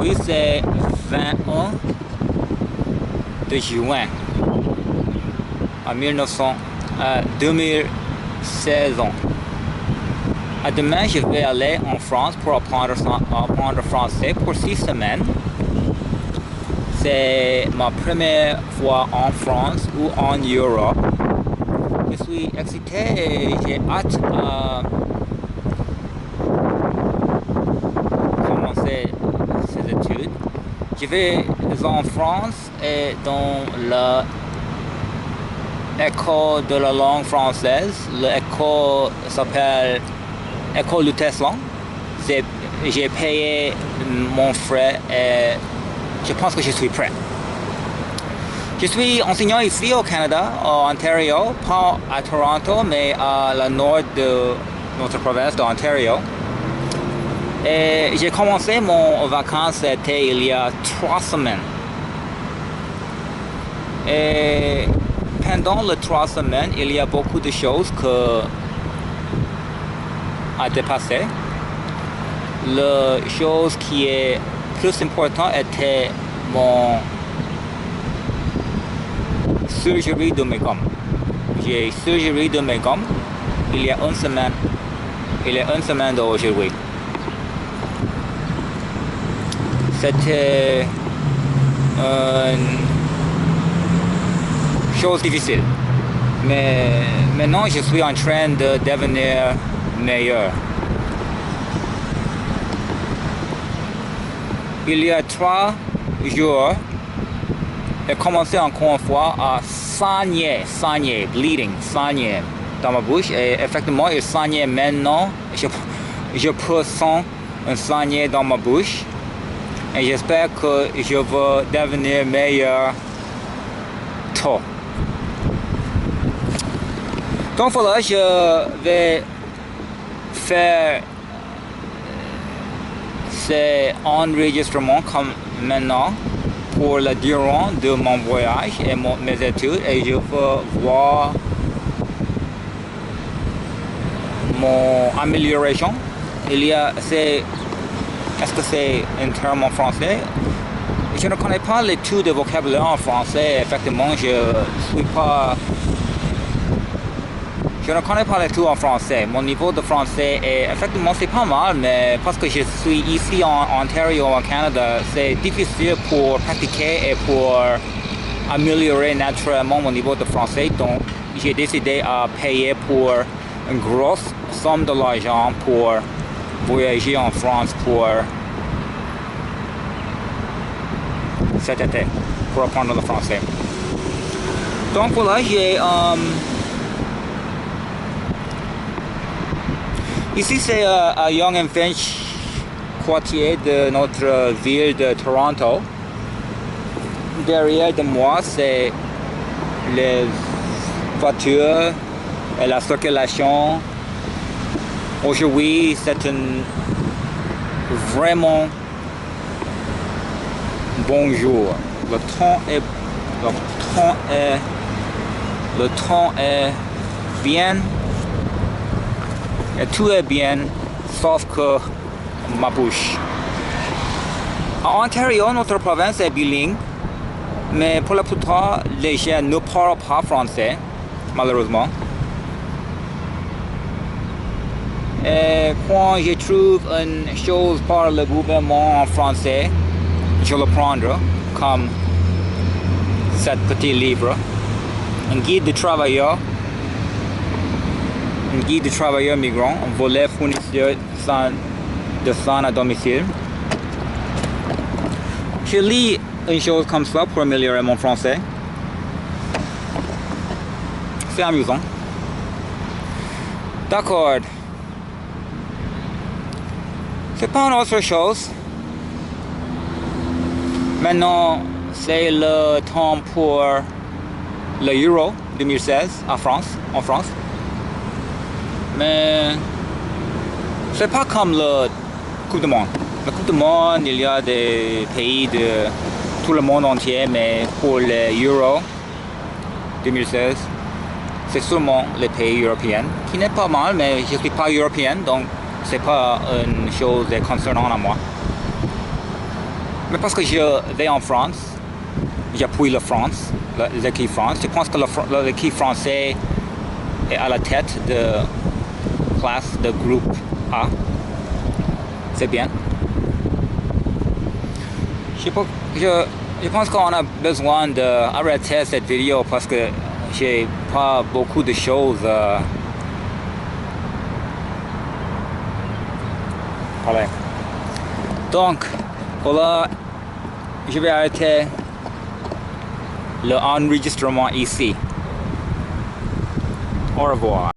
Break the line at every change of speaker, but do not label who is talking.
aujourd'hui c'est 21 de juin en 2016 ans. Demain, je vais aller en France pour apprendre français pour 6 semaines. C'est ma première fois en France ou en Europe. Je suis excité et j'ai hâte à commencer ces études. Je vais en France et dans l'école de la langue française. L'école s'appelle École du Teslan. J'ai payé mon frais et je pense que je suis prêt. Je suis enseignant ici au Canada, en Ontario, pas à Toronto, mais à la nord de notre province d'Ontario. Et j'ai commencé mon vacances d'été il y a 3 semaines. Et pendant les 3 semaines, il y a beaucoup de choses à dépasser. La chose qui est plus importante était mon surgery de mes gommes. J'ai surgery de mes gommes il y a une semaine d'aujourd'hui. C'était une chose difficile. Mais maintenant, je suis en train de devenir meilleur. Il y a 3 jours, j'ai commencé encore une fois à saigner, bleeding, saigner dans ma bouche. Et effectivement, il saignait maintenant. Je peux sentir un saignée dans ma bouche. Et j'espère que je vais devenir meilleur tôt. Donc voilà, je vais faire ces enregistrements comme maintenant pour la durée de mon voyage et mes études, et je veux voir mon amélioration. Est-ce que c'est un terme en français? Je ne connais pas l'étude de vocabulaire en français. Effectivement, je ne connais pas l'étude en français. Mon niveau de français est effectivement c'est pas mal, mais parce que je suis ici en Ontario, au Canada, c'est difficile pour pratiquer et pour améliorer naturellement mon niveau de français. Donc, j'ai décidé à payer pour une grosse somme de l'argent pour voyager en France pour cet été, pour apprendre le français. Donc voilà, j'ai ici c'est à Yonge and Finch, quartier de notre ville de Toronto. Derrière de moi, c'est les voitures et la circulation. Aujourd'hui, c'est un vraiment bon jour. Le temps est bien. Et tout est bien, sauf que ma bouche. En Ontario, notre province est bilingue, mais pour la plupart, les gens ne parlent pas français, malheureusement. Et quand je trouve une chose par le gouvernement en français, je le prendrai, comme ce petit livre, un guide de travailleurs. Un guide de travailleurs migrants, un volet fournisseur de soins à domicile. Je lis une chose comme ça pour améliorer mon français. C'est amusant. D'accord. C'est pas une autre chose. Maintenant, c'est le temps pour l'Euro 2016 en France. Mais c'est pas comme la Coupe du Monde. La Coupe du Monde, il y a des pays de tout le monde entier, mais pour l'Euro 2016, c'est seulement les pays européens, qui n'est pas mal, mais je ne suis pas européen, donc c'est pas une chose concernant à moi. Mais parce que je vais en France, j'appuie la France, l'équipe France. Je pense que l'équipe française est à la tête de classe de groupe A. C'est bien. Je pense qu'on a besoin d'arrêter cette vidéo parce que j'ai pas beaucoup de choses à parler. Donc, voilà, je vais arrêter l'enregistrement ici. Au revoir.